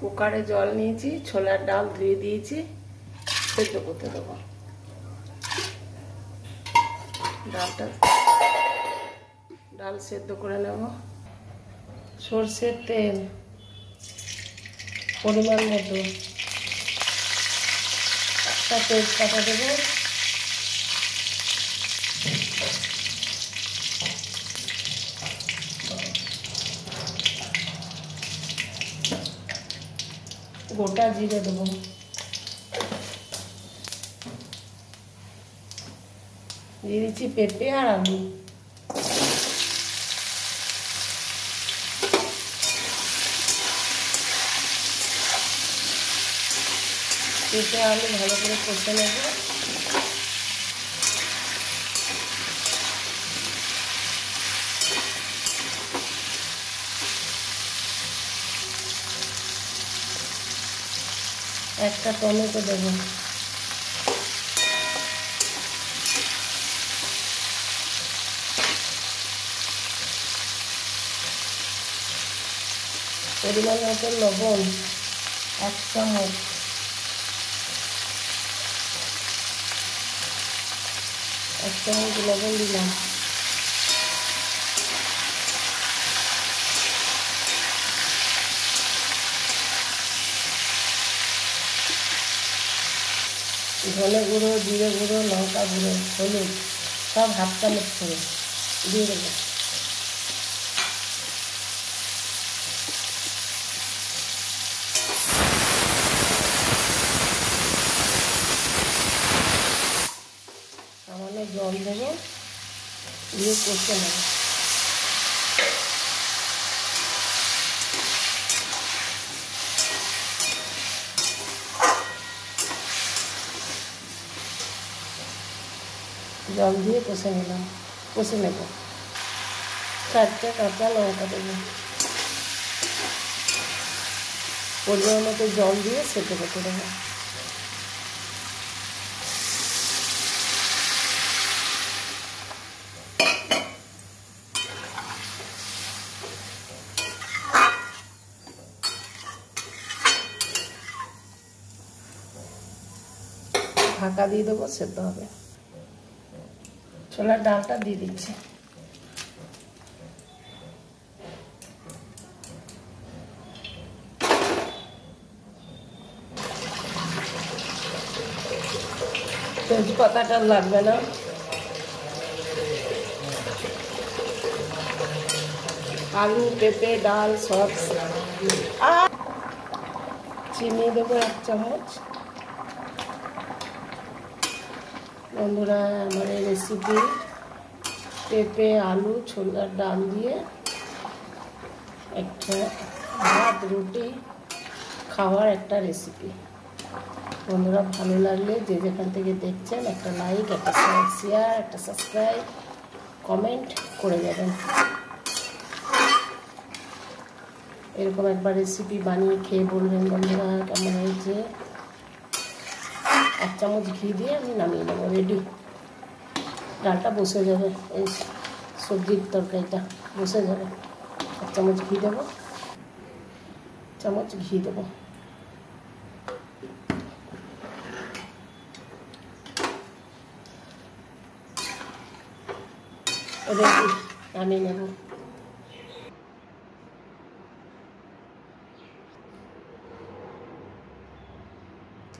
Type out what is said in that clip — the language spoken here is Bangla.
কুকারে জল নিয়েছি, ছোলার ডাল ধুয়ে দিয়েছি, সেদ্ধ করতে দেবো। ডাল সেদ্ধ করে নেব। সর্ষের তেল পরিমাণ মতো, একটা তেজপাতা দেবো, গোটা জিরে দেবো, দিয়ে দিচ্ছি পেঁপে আর আলু। পেঁপে আলু ভালো করে কষে নেব। একটা টমেটো দেবো, পরিমাণ মতো লবণ 1 চামচ, লবণ দিলাম। ধনে গুঁড়ো, জিরে গুঁড়ো, লঙ্কা গুঁড়ো, হলুদ সব 1/2 চামচ করে দিয়ে দেবো। সামান্য জল দেবো, দিয়ে কষে নেব। জল দিয়ে কষে নেব। 4টে কাঁচা লঙ্কা দেবো, পরিমাণ মতো জল দিয়ে সেদ্ধ করতে দেবো। ঢাকা দিয়ে দেবো, সেদ্ধ হবে। ছোলার ডালটা দিয়ে দিচ্ছি। তেজপাতাটা লাগবে না। আলু, পেঁপে, ডাল সব। আর চিনি দেবো 1 চামচ। বন্ধুরা, আমার এই রেসিপি পেঁপে, আলু, ছোলার ডাল দিয়ে একটা ভাত রুটি খাওয়ার একটা রেসিপি। বন্ধুরা, ভালো লাগলে যে যেখান থেকে দেখছেন একটা লাইক, একটা শেয়ার, একটা সাবস্ক্রাইব, কমেন্ট করে যাবেন। এরকম একবার রেসিপি বানিয়ে খেয়ে বলবেন বন্ধুরা কেমন হয়েছে। 1 চামচ ঘি দিয়ে আমি নামিয়ে নেবো। রেডি। ডালটা বসে যাবে, এই সবজির তরকারিটা বসে যাবে। 1 চামচ ঘি দেবো, রেডি, নামিয়ে নেব।